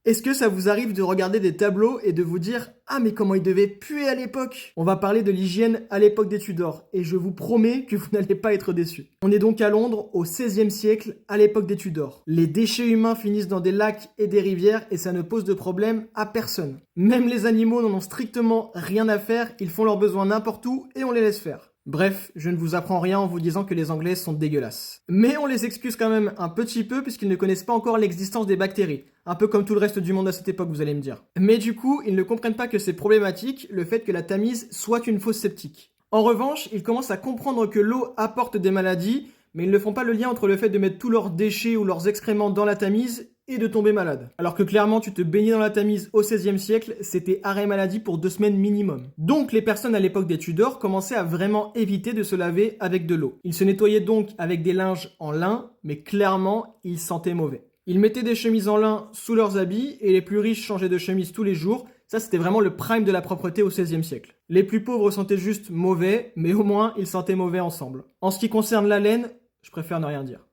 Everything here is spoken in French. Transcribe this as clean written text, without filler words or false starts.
Est-ce que ça vous arrive de regarder des tableaux et de vous dire « Ah mais comment ils devaient puer à l'époque ?» On va parler de l'hygiène à l'époque des Tudors et je vous promets que vous n'allez pas être déçus. On est donc à Londres au XVIe siècle, à l'époque des Tudors. Les déchets humains finissent dans des lacs et des rivières et ça ne pose de problème à personne. Même les animaux n'en ont strictement rien à faire, ils font leurs besoins n'importe où et on les laisse faire. Bref, je ne vous apprends rien en vous disant que les Anglais sont dégueulasses. Mais on les excuse quand même un petit peu puisqu'ils ne connaissent pas encore l'existence des bactéries. Un peu comme tout le reste du monde à cette époque, vous allez me dire. Mais du coup, ils ne comprennent pas que c'est problématique le fait que la Tamise soit une fosse septique. En revanche, ils commencent à comprendre que l'eau apporte des maladies, mais ils ne font pas le lien entre le fait de mettre tous leurs déchets ou leurs excréments dans la Tamise et de tomber malade. Alors que clairement, tu te baignais dans la Tamise au XVIe siècle, c'était arrêt maladie pour 2 semaines minimum. Donc les personnes à l'époque des Tudors commençaient à vraiment éviter de se laver avec de l'eau. Ils se nettoyaient donc avec des linges en lin, mais clairement, ils sentaient mauvais. Ils mettaient des chemises en lin sous leurs habits et les plus riches changeaient de chemise tous les jours. Ça, c'était vraiment le prime de la propreté au XVIe siècle. Les plus pauvres sentaient juste mauvais, mais au moins, ils sentaient mauvais ensemble. En ce qui concerne la laine, je préfère ne rien dire.